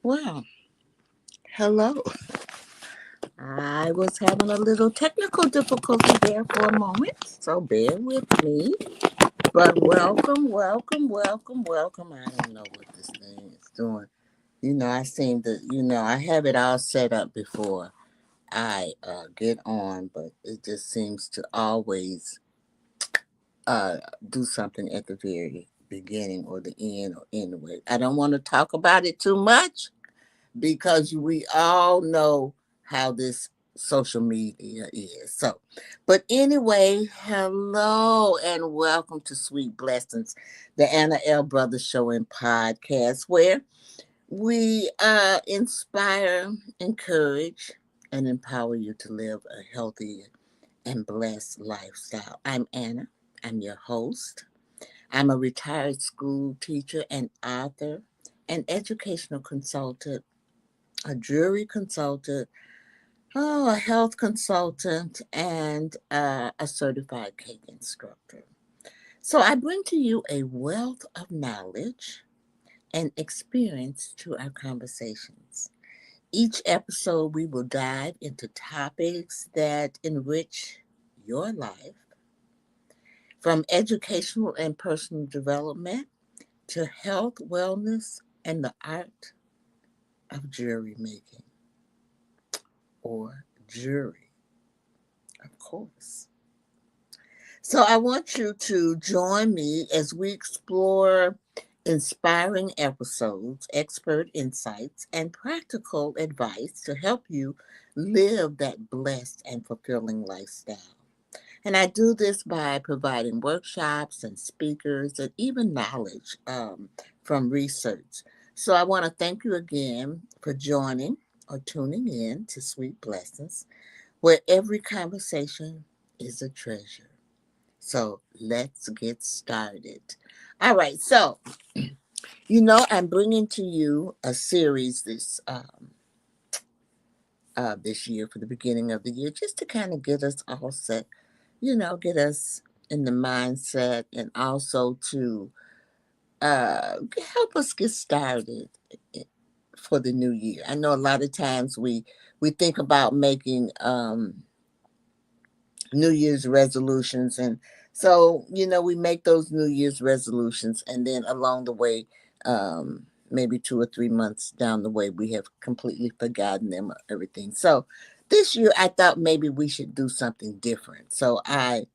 Well, hello. I was having a little technical difficulty there for a moment, so bear with me. But welcome, welcome, welcome, welcome. I don't know what this thing is doing. I seem to, I have it all set up before I get on, but it just seems to always uh, do something at the very beginning or the end or anyway. I don't want to talk about it too much because we all know how this social media is. So, but anyway, hello and welcome to Sweet Blessings, the Anna L. Brothers Show and Podcast, where we inspire, encourage, and empower you to live a healthy and blessed lifestyle. I'm Anna. I'm your host. I'm a retired school teacher and author, an educational consultant, a jury consultant, a health consultant, and a certified cake instructor. So I bring to you a wealth of knowledge and experience to our conversations. Each episode, we will dive into topics that enrich your life, from educational and personal development to health, wellness, and the art of jury making or jury, of course. So I want you to join me as we explore inspiring episodes, expert insights, and practical advice to help you live that blessed and fulfilling lifestyle. And I do this by providing workshops and speakers and even knowledge from research. So I want to thank you again for joining or tuning in to Sweet Blessings, where every conversation is a treasure. So let's get started. All right. So, I'm bringing to you a series this year for the beginning of the year, just to kind of get us all set, get us in the mindset and also to help us get started for the new year. I know a lot of times we think about making New Year's resolutions. And so, we make those New Year's resolutions. And then along the way, maybe 2 or 3 months down the way, we have completely forgotten them or everything. So this year, I thought maybe we should do something different. So I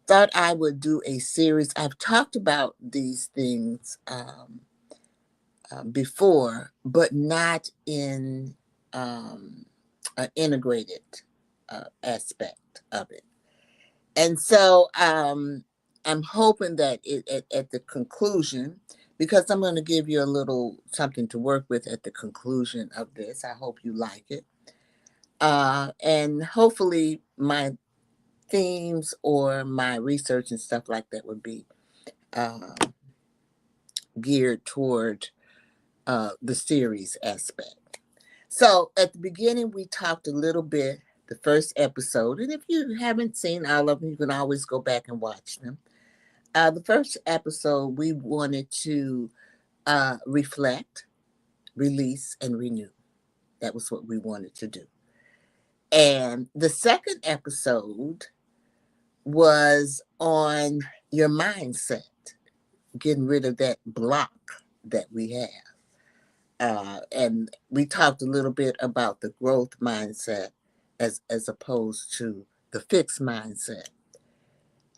thought I would do a series. I've talked about these things before, but not in an integrated aspect of it. And so I'm hoping that at the conclusion, because I'm going to give you a little something to work with at the conclusion of this. I hope you like it. And hopefully my themes or my research and stuff like that would be uh, geared toward the series aspect. So at the beginning, we talked a little bit, the first episode. And if you haven't seen all of them, you can always go back and watch them. The first episode, we wanted to reflect, release, and renew. That was what we wanted to do. And the second episode, was on your mindset, getting rid of that block that we have. And we talked a little bit about the growth mindset as opposed to the fixed mindset.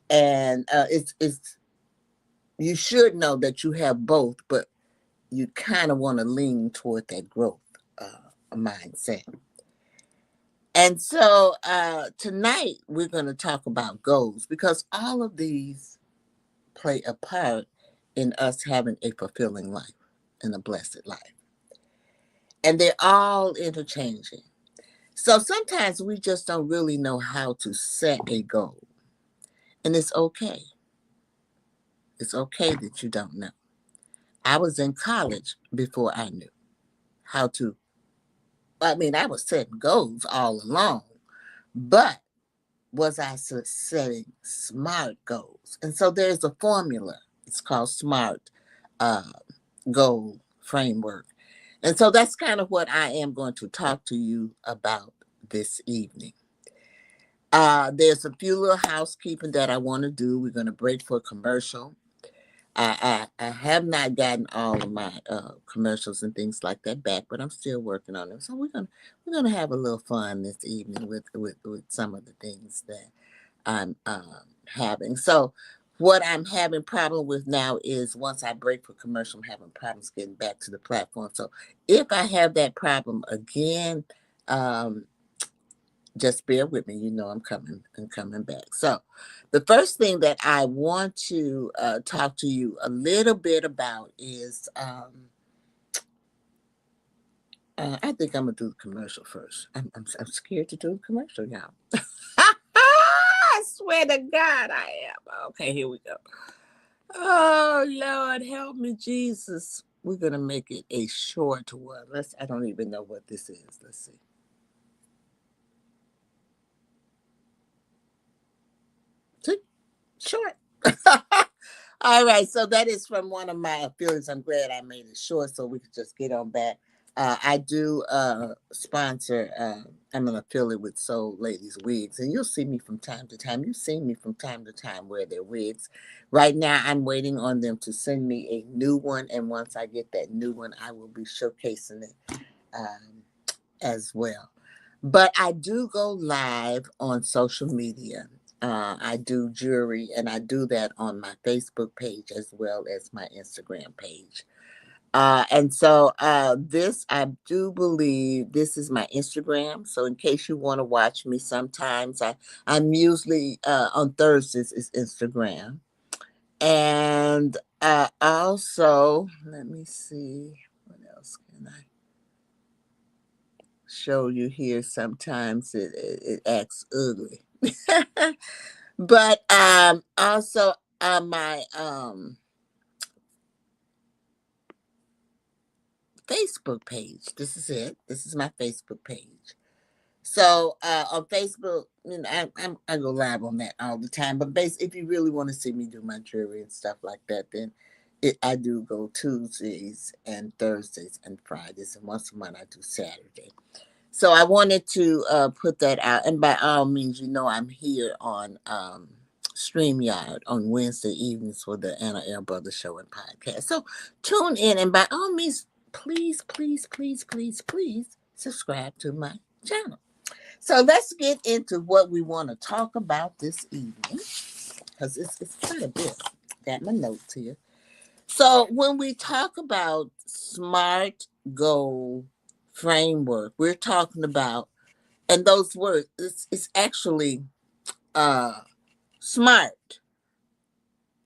And it's you should know that you have both, but you kind of want to lean toward that growth mindset. And so tonight we're going to talk about goals because all of these play a part in us having a fulfilling life and a blessed life. And they're all interchanging. So sometimes we just don't really know how to set a goal. And it's okay. It's okay that you don't know. I was in college before I knew how to. I mean, I was setting goals all along, but was I setting SMART goals? And so there's a formula. It's called SMART uh, goal framework. And so that's kind of what I am going to talk to you about this evening. There's a few little housekeeping that I want to do. We're going to break for a commercial. I have not gotten all of my commercials and things like that back, but I'm still working on them. So we're gonna have a little fun this evening with some of the things that I'm having. So what I'm having problem with now is once I break for commercial, I'm having problems getting back to the platform. So if I have that problem again, um, just bear with me. You know I'm coming back. So the first thing that I want to talk to you a little bit about is I think I'm gonna do the commercial first. I'm scared to do the commercial, y'all. I swear to God I am. Okay, here we go. Oh Lord, help me, Jesus. We're gonna make it a short one. I don't even know what this is. Let's see. See? Short. All right, so that is from one of my affiliates. I'm glad I made it short so we could just get on back. I do sponsor, I'm an affiliate with Soul Ladies Wigs, and you'll see me from time to time. You've seen me from time to time wear their wigs. Right now, I'm waiting on them to send me a new one, and once I get that new one, I will be showcasing it as well. But I do go live on social media. I do jewelry, and I do that on my Facebook page as well as my Instagram page. And so this, I do believe this is my Instagram. So in case you want to watch me, sometimes I'm usually on Thursdays is Instagram. And also, let me see, what else can I show you here? Sometimes it acts ugly. But also on my Facebook page. This is it. This is my Facebook page. So on Facebook, you know, I go live on that all the time. But if you really want to see me do my jewelry and stuff like that, then I do go Tuesdays and Thursdays and Fridays, and once a month I do Saturday. So I wanted to put that out, and by all means, you know, I'm here on StreamYard on Wednesday evenings for the Anna L. Brothers Show and Podcast. So tune in, and by all means, please, please, please, please, please subscribe to my channel. So let's get into what we want to talk about this evening, because it's quite a bit. Got my notes here. So when we talk about SMART goal framework, we're talking about, and those words, it's actually smart.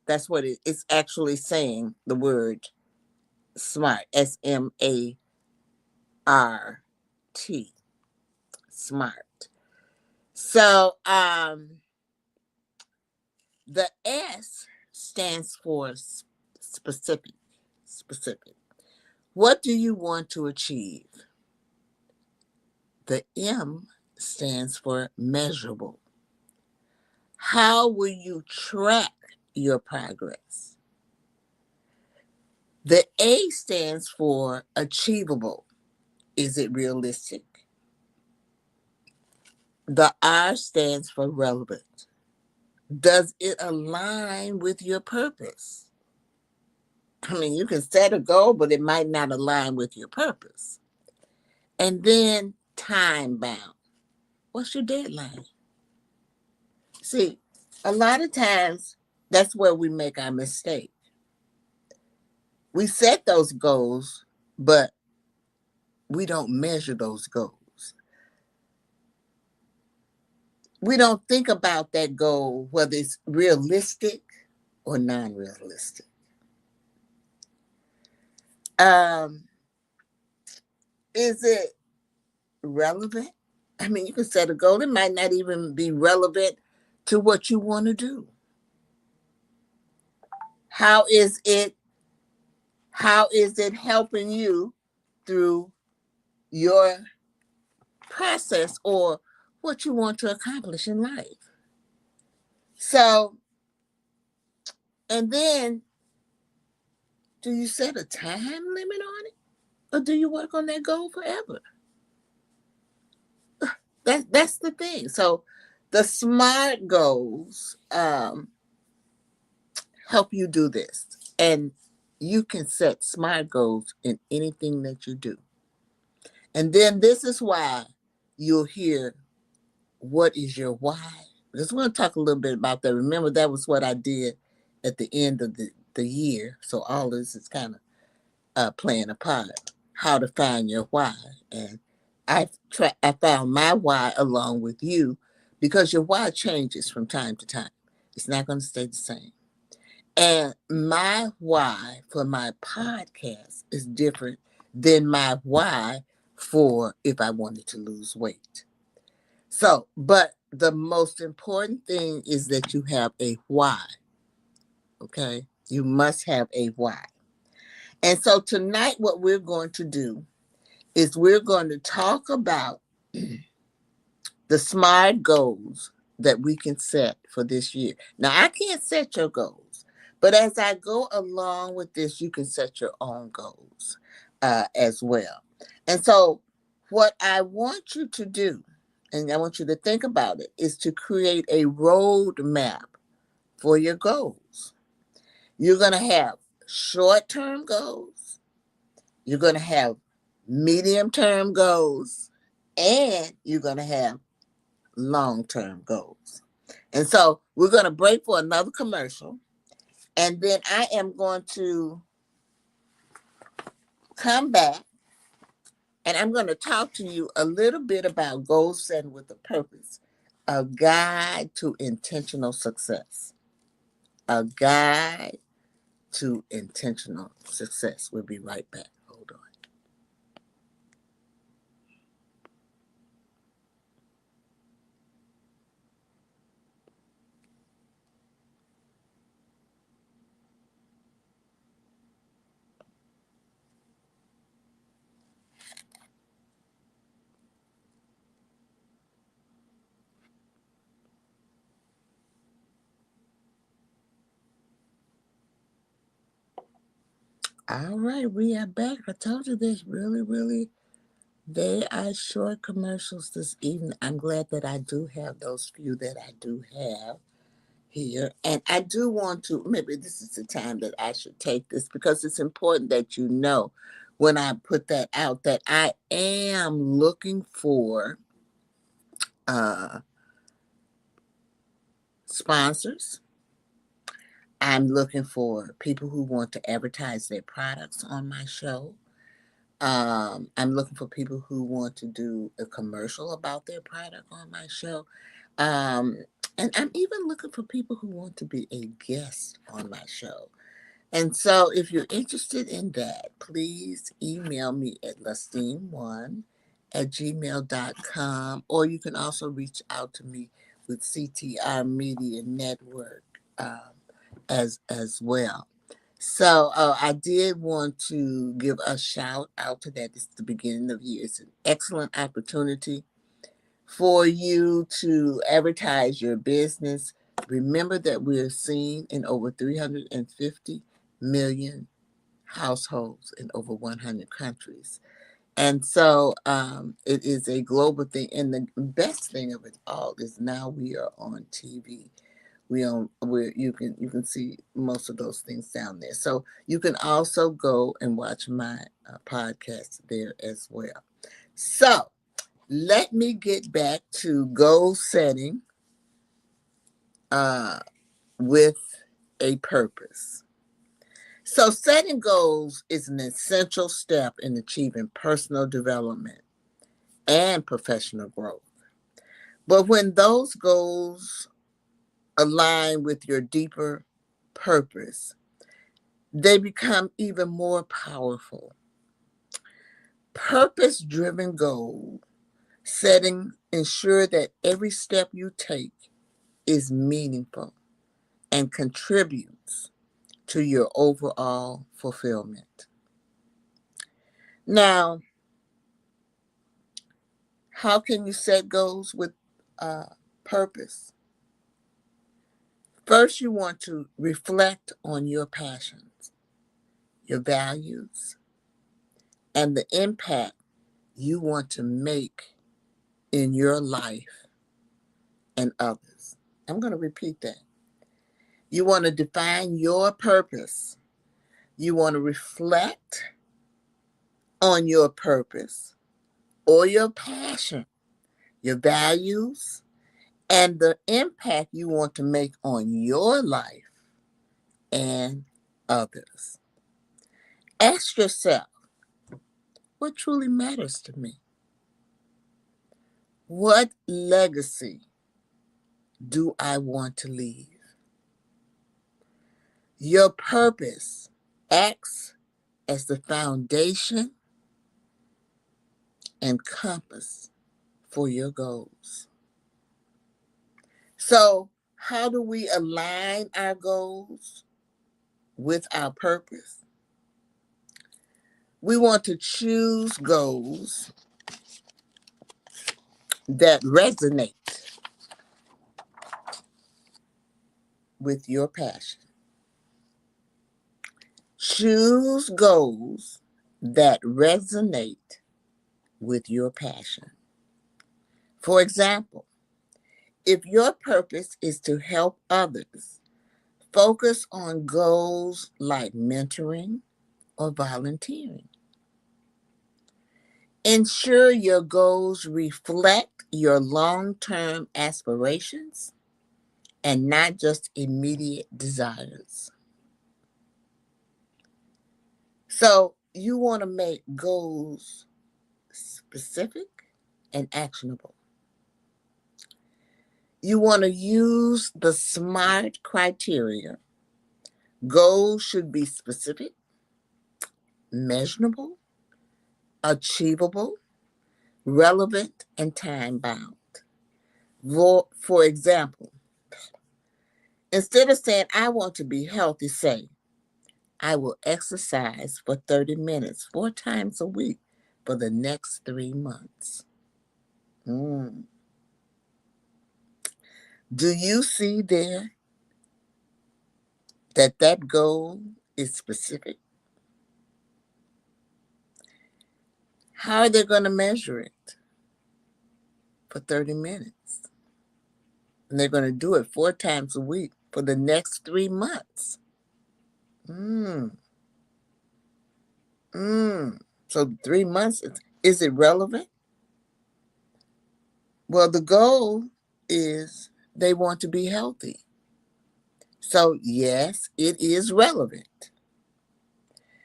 That's what it's actually saying, the word smart, SMART, smart. So the S stands for specific. Specific. What do you want to achieve? The M stands for measurable. How will you track your progress? The A stands for achievable. Is it realistic? The R stands for relevant. Does it align with your purpose? I mean, you can set a goal, but it might not align with your purpose. And then time bound. What's your deadline? See, a lot of times that's where we make our mistake. We set those goals, but we don't measure those goals. We don't think about that goal, whether it's realistic or non realistic. Um, is it relevant? I mean, you can set a goal, it might not even be relevant to what you want to do. How is it helping you through your process or what you want to accomplish in life? So, and then do you set a time limit on it or do you work on that goal forever? That's the thing. So the SMART goals help you do this. And you can set SMART goals in anything that you do. And then this is why you'll hear, what is your why? Because we're going to talk a little bit about that. Remember, that was what I did at the end of the year. So all this is kind of playing a part. How to find your why. And I found my why along with you, because your why changes from time to time. It's not going to stay the same. And my why for my podcast is different than my why for if I wanted to lose weight. So, but the most important thing is that you have a why. Okay? You must have a why. And so tonight, what we're going to do is we're going to talk about the SMART goals that we can set for this year. Now, I can't set your goals, but as I go along with this, you can set your own goals as well. And so, what I want you to do, and I want you to think about it, is to create a roadmap for your goals. You're going to have short term goals, you're going to have medium term goals, and you're going to have long-term goals. And so we're going to break for another commercial. And then I am going to come back and I'm going to talk to you a little bit about goal setting with a purpose, a guide to intentional success. A guide to intentional success. We'll be right back. Hold on. All right, we are back. I told you this really, they are short commercials this evening. I'm glad that I do have those few that I do have here. And I do want to, maybe this is the time that I should take this, because it's important that you know when I put that out that I am looking for uh, sponsors. I'm looking for people who want to advertise their products on my show. I'm looking for people who want to do a commercial about their product on my show. Um, and I'm even looking for people who want to be a guest on my show. And so if you're interested in that, please email me at lustine1 at gmail.com, or you can also reach out to me with CTR Media Network as well. So I did want to give a shout out to that. It's the beginning of the year. It's an excellent opportunity for you to advertise your business. Remember that we're seen in over 350 million households in over 100 countries. And so it is a global thing. And the best thing of it all is now we are on TV. You can see most of those things down there. So you can also go and watch my podcast there as well. So let me get back to goal setting with a purpose. So setting goals is an essential step in achieving personal development and professional growth. But when those goals align with your deeper purpose, they become even more powerful. Purpose-driven goal setting ensure that every step you take is meaningful and contributes to your overall fulfillment. Now, how can you set goals with purpose? First, you want to reflect on your passions, your values, and the impact you want to make in your life and others. I'm going to repeat that. You want to define your purpose. You want to reflect on your purpose or your passion, your values, and the impact you want to make on your life and others. Ask yourself, what truly matters to me? What legacy do I want to leave? Your purpose acts as the foundation and compass for your goals. So, how do we align our goals with our purpose? We want to choose goals that resonate with your passion. Choose goals that resonate with your passion. For example, if your purpose is to help others, focus on goals like mentoring or volunteering. Ensure your goals reflect your long-term aspirations and not just immediate desires. So you want to make goals specific and actionable. You want to use the SMART criteria. Goals should be specific, measurable, achievable, relevant, and time-bound. For example, instead of saying, I want to be healthy, say, I will exercise for 30 minutes 4 times a week for the next 3 months. Do you see there that goal is specific? How are they going to measure it? For 30 minutes. And they're going to do it 4 times a week for the next 3 months. So 3 months, is it relevant? Well, the goal is they want to be healthy. So yes, it is relevant.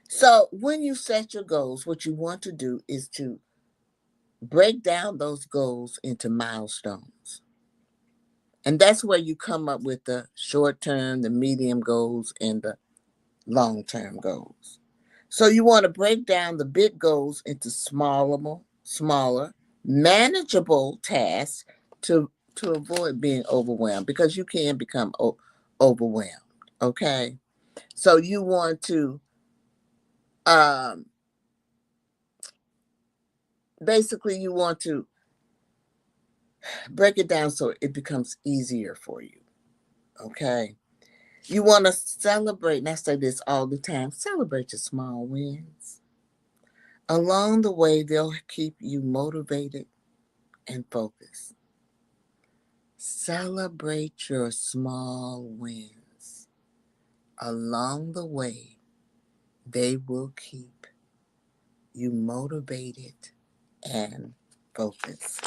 So when you set your goals, what you want to do is to break down those goals into milestones. And that's where you come up with the short-term, the medium goals, and the long-term goals. So you want to break down the big goals into smaller, manageable tasks to avoid being overwhelmed, because you can become overwhelmed. Okay, so you want to basically you want to break it down so it becomes easier for you. Okay, you want to celebrate, and I say this all the time, celebrate your small wins. Along the way, they'll keep you motivated and focused. Celebrate your small wins. Along the way, they will keep you motivated and focused.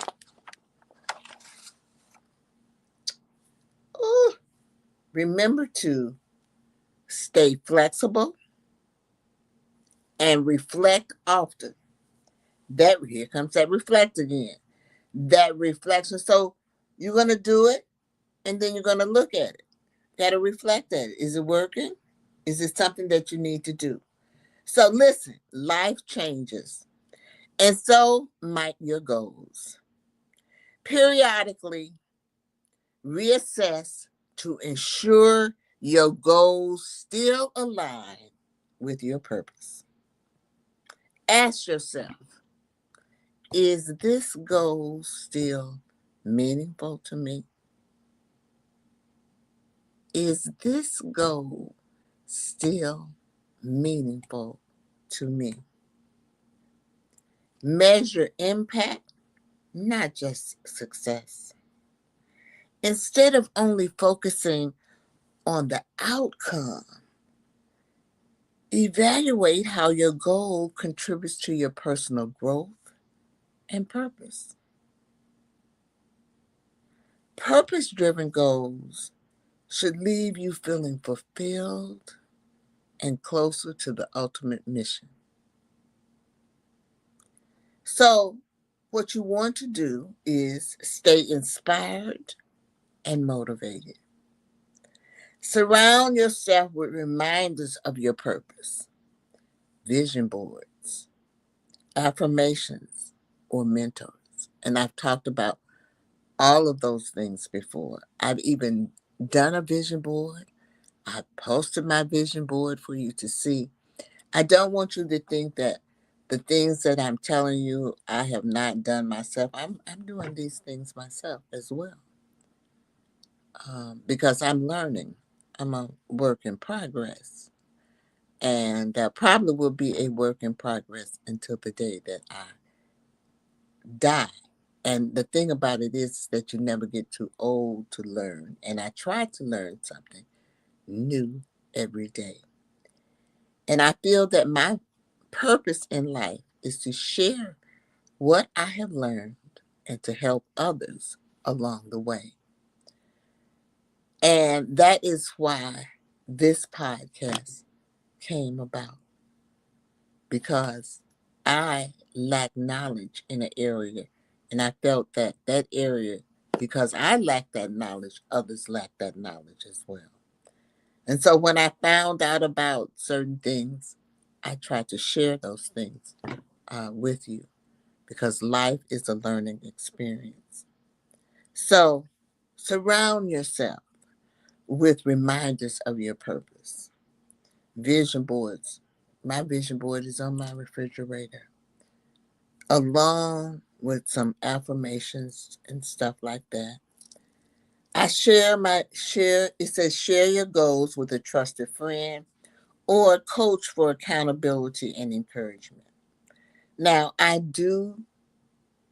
Ooh, remember to stay flexible and reflect often. That here comes that reflect again. That reflection. So you're gonna do it and then you're gonna look at it. Gotta reflect at it. Is it working? Is it something that you need to do? So listen, life changes. And so might your goals. Periodically reassess to ensure your goals still align with your purpose. Ask yourself, is this goal still meaningful to me? Is this goal still meaningful to me? Measure impact, not just success. Instead of only focusing on the outcome, evaluate how your goal contributes to your personal growth and purpose. Purpose driven goals should leave you feeling fulfilled and closer to the ultimate mission. So, what you want to do is stay inspired and motivated. Surround yourself with reminders of your purpose, vision boards, affirmations, or mentors. And I've talked about all of those things before. I've even done a vision board. I posted my vision board for you to see. I don't want you to think that the things that I'm telling you I have not done myself. I'm doing these things myself as well because I'm learning. I'm a work in progress. And probably will be a work in progress until the day that I die. And the thing about it is that you never get too old to learn. And I try to learn something new every day. And I feel that my purpose in life is to share what I have learned and to help others along the way. And that is why this podcast came about, because I lack knowledge in an area, and I felt that that area, because I lack that knowledge, others lack that knowledge as well. And so when I found out about certain things, I tried to share those things with you, because life is a learning experience. So surround yourself with reminders of your purpose. Vision boards. My vision board is on my refrigerator, along with some affirmations and stuff like that. I share, it says share your goals with a trusted friend or a coach for accountability and encouragement. Now, I do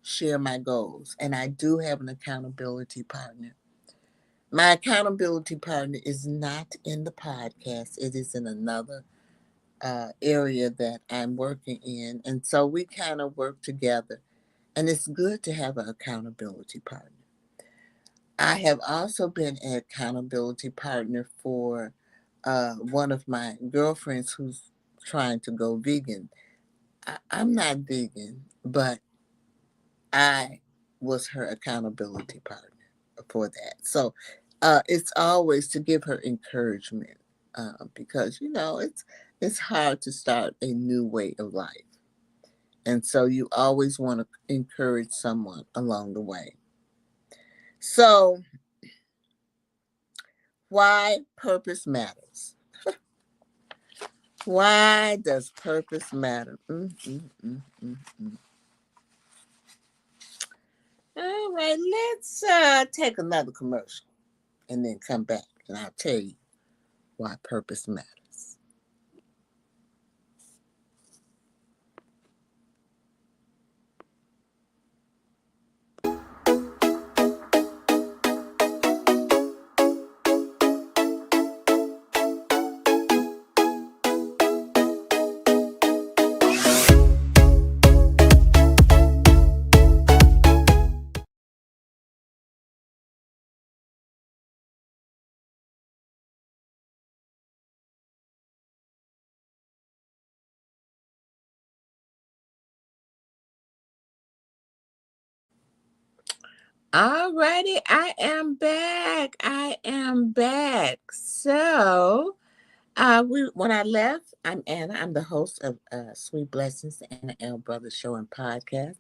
share my goals and I do have an accountability partner. My accountability partner is not in the podcast, it is in another area that I'm working in. And so we kind of work together. And it's good to have an accountability partner. I have also been an accountability partner for one of my girlfriends who's trying to go vegan. I'm not vegan, but I was her accountability partner for that. So it's always to give her encouragement because it's hard to start a new way of life, and so you always want to encourage someone along the way. So why purpose matters? Why does purpose matter? All right, let's take another commercial and then come back and I'll tell you why purpose matters. Alrighty, I am back. So, when I left, I'm Anna. I'm the host of Sweet Blessings, the Anna L. Brothers Show and Podcast.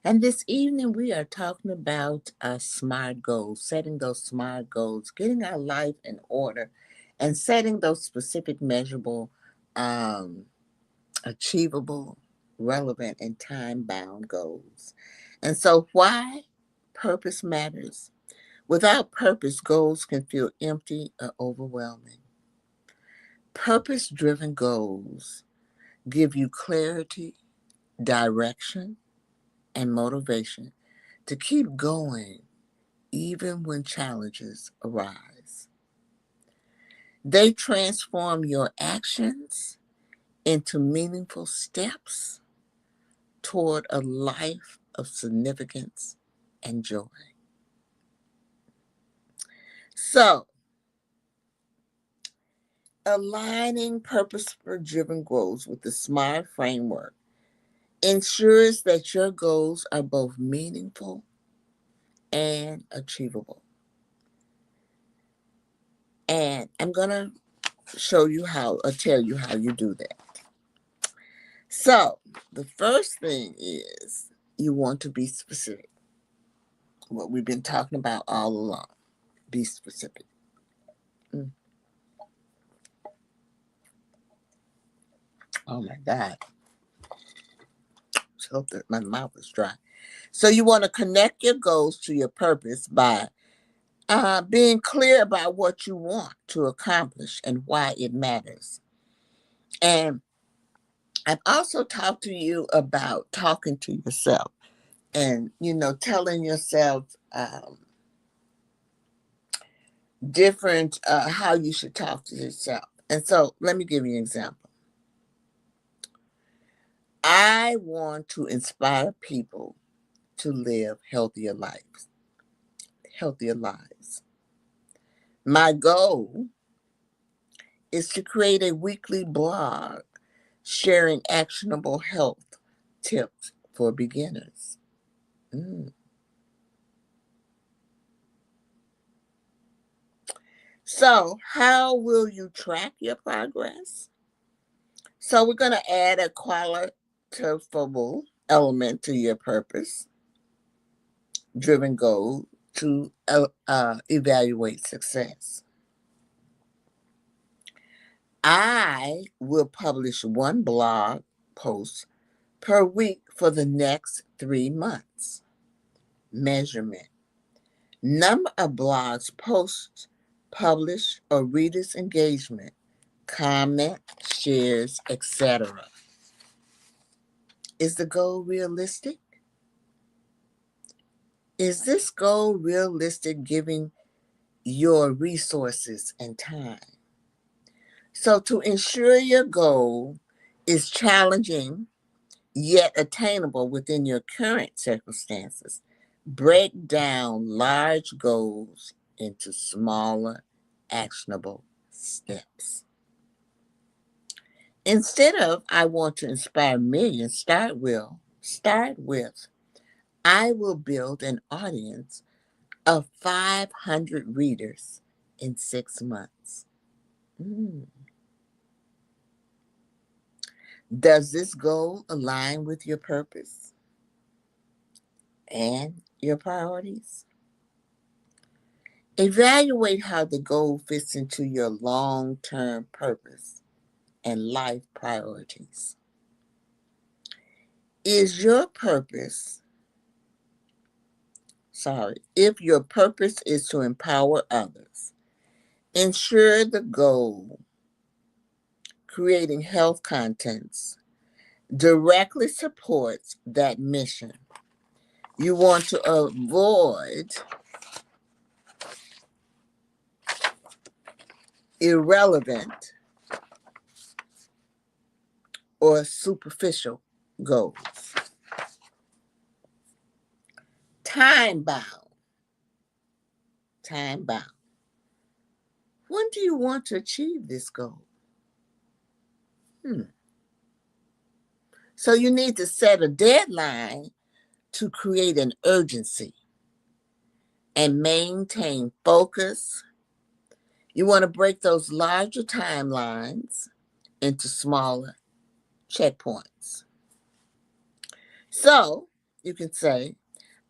And this evening, we are talking about smart goals, setting those smart goals, getting our life in order, and setting those specific, measurable, um, achievable, relevant, and time-bound goals. And so, why purpose matters. Without purpose, goals can feel empty or overwhelming. Purpose driven goals give you clarity, direction, and motivation to keep going even when challenges arise. They transform your actions into meaningful steps toward a life of significance and joy. So, aligning purpose-driven goals with the SMART framework ensures that your goals are both meaningful and achievable. And I'm going to show you how, or tell you how you do that. So, the first thing is you want to be specific. What we've been talking about all along. Be specific. Oh my God. So my mouth is dry. So you want to connect your goals to your purpose by being clear about what you want to accomplish and why it matters. And I've also talked to you about talking to yourself and, telling yourself different how you should talk to yourself. And so let me give you an example. I want to inspire people to live healthier lives. My goal is to create a weekly blog sharing actionable health tips for beginners. So, how will you track your progress? So, we're going to add a qualitable element to your purpose driven goal to evaluate success. I will publish one blog post per week for the next 3 months. Measurement. Number of blogs, posts, published, or readers' engagement, comment, shares, etc. Is the goal realistic? Is this goal realistic given your resources and time? So to ensure your goal is challenging yet attainable within your current circumstances, break down large goals into smaller, actionable steps. Instead of I want to inspire millions, start with I will build an audience of 500 readers in 6 months. Does this goal align with your purpose and your priorities? Evaluate how the goal fits into your long-term purpose and life priorities. If your purpose is to empower others, ensure the goal, creating health contents, directly supports that mission. You want to avoid irrelevant or superficial goals. Time bound. When do you want to achieve this goal? So you need to set a deadline to create an urgency. and maintain focus. You want to break those larger timelines into smaller checkpoints. So you can say,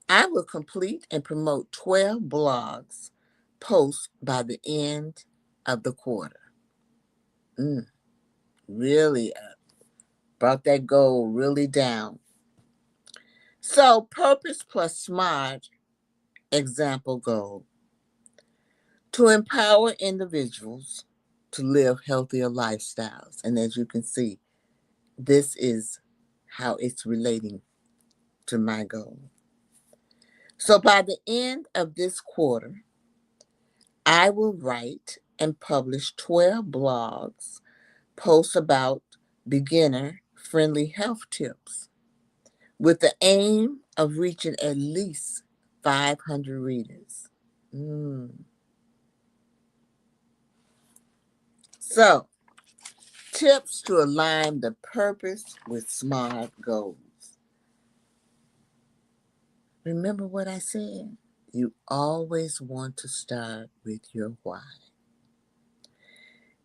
I will complete and promote 12 blogs posts by the end of the quarter. Really brought that goal really down. So purpose plus SMART example goal: to empower individuals to live healthier lifestyles. And as you can see, this is how it's relating to my goal. So by the end of this quarter, I will write and publish 12 blogs, posts about beginner friendly health tips with the aim of reaching at least 500 readers. So, tips to align the purpose with SMART goals. Remember what I said? You always want to start with your why.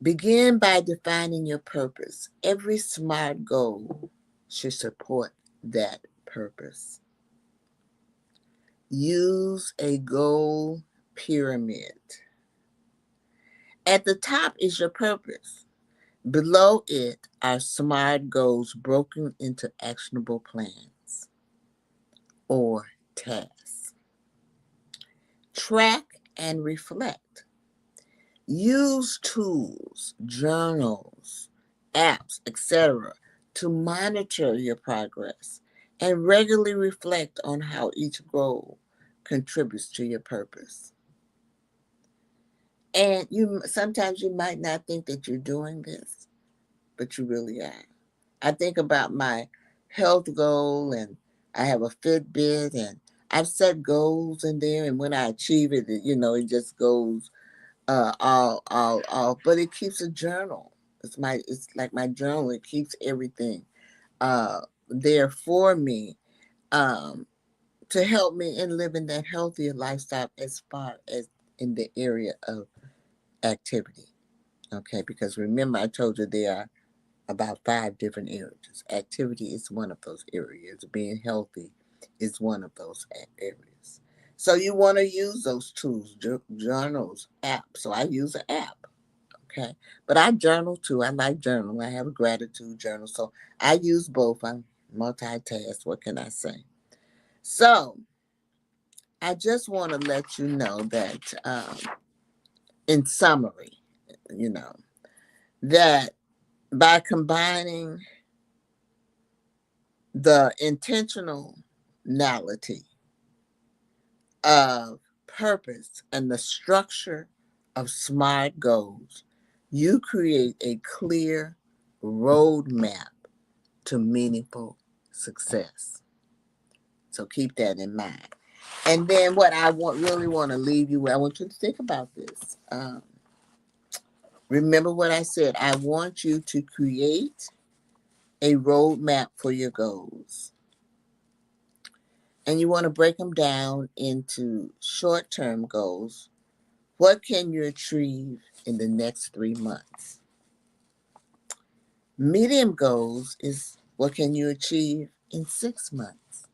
Begin by defining your purpose. Every SMART goal should support that purpose. Use a goal pyramid. At the top is your purpose. Below it are SMART goals broken into actionable plans or tasks. Track and reflect. Use tools, journals, apps, etc. to monitor your progress and regularly reflect on how each goal contributes to your purpose. And sometimes you might not think that you're doing this, but you really are. I think about my health goal, and I have a Fitbit, and I've set goals in there, and when I achieve it, it just goes all. But it keeps a journal. It's like my journal. It keeps everything there for me, um, to help me in living that healthier lifestyle as far as in the area of activity. Okay, because remember I told you there are about 5 different areas. Activity is one of those areas. Being healthy is one of those areas. So you want to use those tools, journals, apps. So I use an app. Okay. But I journal too. I like journal. I have a gratitude journal. So I use both. I'm multitask. What can I say? So I just want to let you know that, in summary, you know, that by combining the intentionality of purpose and the structure of SMART goals, you create a clear roadmap to meaningful success. So keep that in mind. And then what I really want to leave you with, I want you to think about this. Remember what I said. I want you to create a roadmap for your goals. And you want to break them down into short-term goals. What can you achieve in the next 3 months? Medium goals is what can you achieve in 6 months?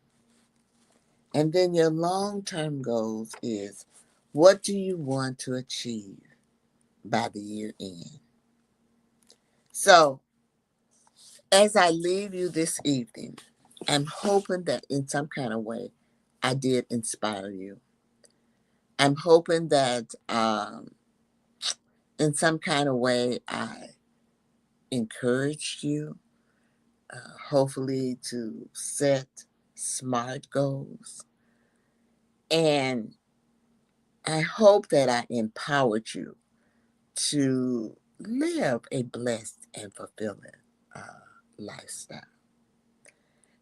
And then your long-term goals is what do you want to achieve by the year end? So as I leave you this evening, I'm hoping that in some kind of way I did inspire you. I'm hoping that in some kind of way I encouraged you, hopefully to set SMART goals. And I hope that I empowered you to live a blessed and fulfilling lifestyle.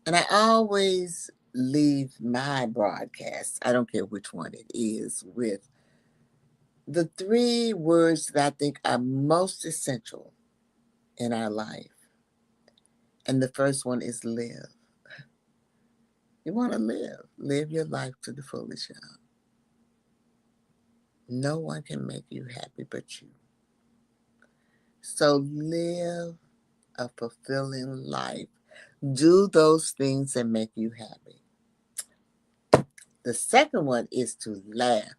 And I always leave my broadcast, I don't care which one it is, with the 3 words that I think are most essential in our life. And the first one is live. You want to live. Live your life to the fullest, y'all. No one can make you happy but you. So live a fulfilling life. Do those things that make you happy. The second one is to laugh.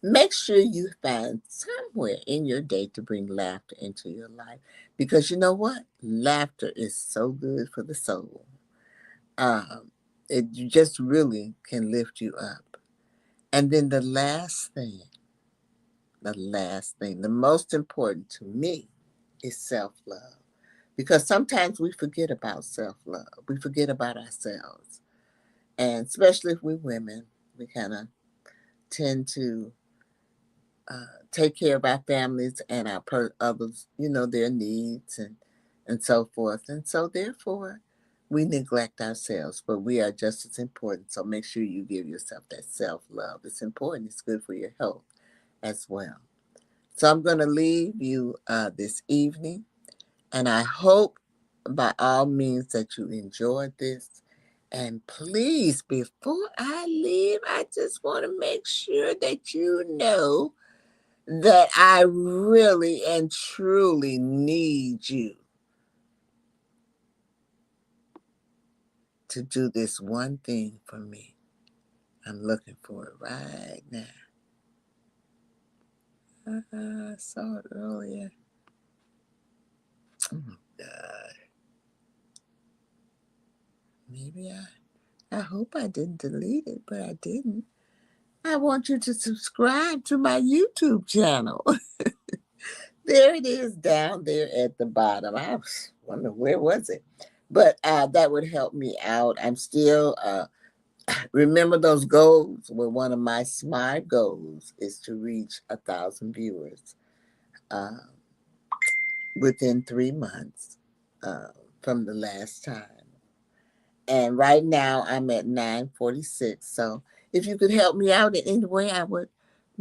Make sure you find somewhere in your day to bring laughter into your life. Because you know what? Laughter is so good for the soul. Um, it just really can lift you up. And then the most important to me is self love. Because sometimes we forget about self love, we forget about ourselves. And especially if we're women, we kind of tend to take care of our families and our others, their needs and so forth. And so therefore, we neglect ourselves, but we are just as important. So make sure you give yourself that self love. It's important. It's good for your health as well. So I'm going to leave you this evening, and I hope by all means that you enjoyed this. And please, before I leave, I just want to make sure that you know that I really and truly need you to do this one thing for me. I'm looking for it right now. I saw it earlier. Oh, God. Maybe I hope I didn't delete it, but I didn't. I want you to subscribe to my YouTube channel. There it is down there at the bottom. I was wondering where was it? But that would help me out. I'm still remember those goals. Well, one of my SMART goals is to reach 1,000 viewers uh, within 3 months from the last time. And right now I'm at 946. So if you could help me out in any way, I would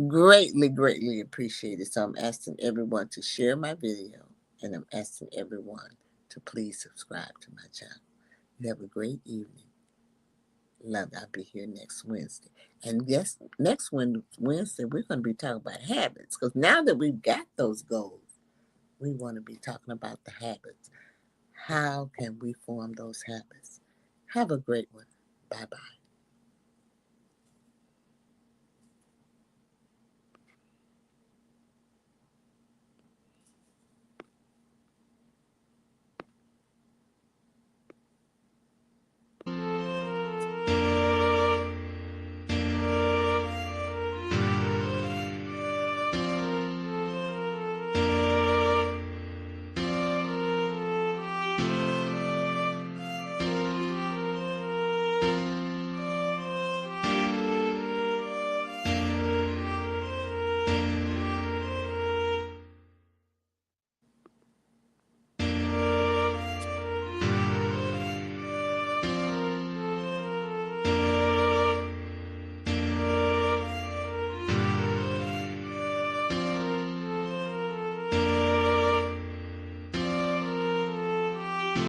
greatly, greatly appreciate it. So I'm asking everyone to share my video, and I'm asking everyone to please subscribe to my channel. You have a great evening. Love, I'll be here next Wednesday. And yes, next Wednesday, we're going to be talking about habits. Because now that we've got those goals, we want to be talking about the habits. How can we form those habits? Have a great one. Bye bye.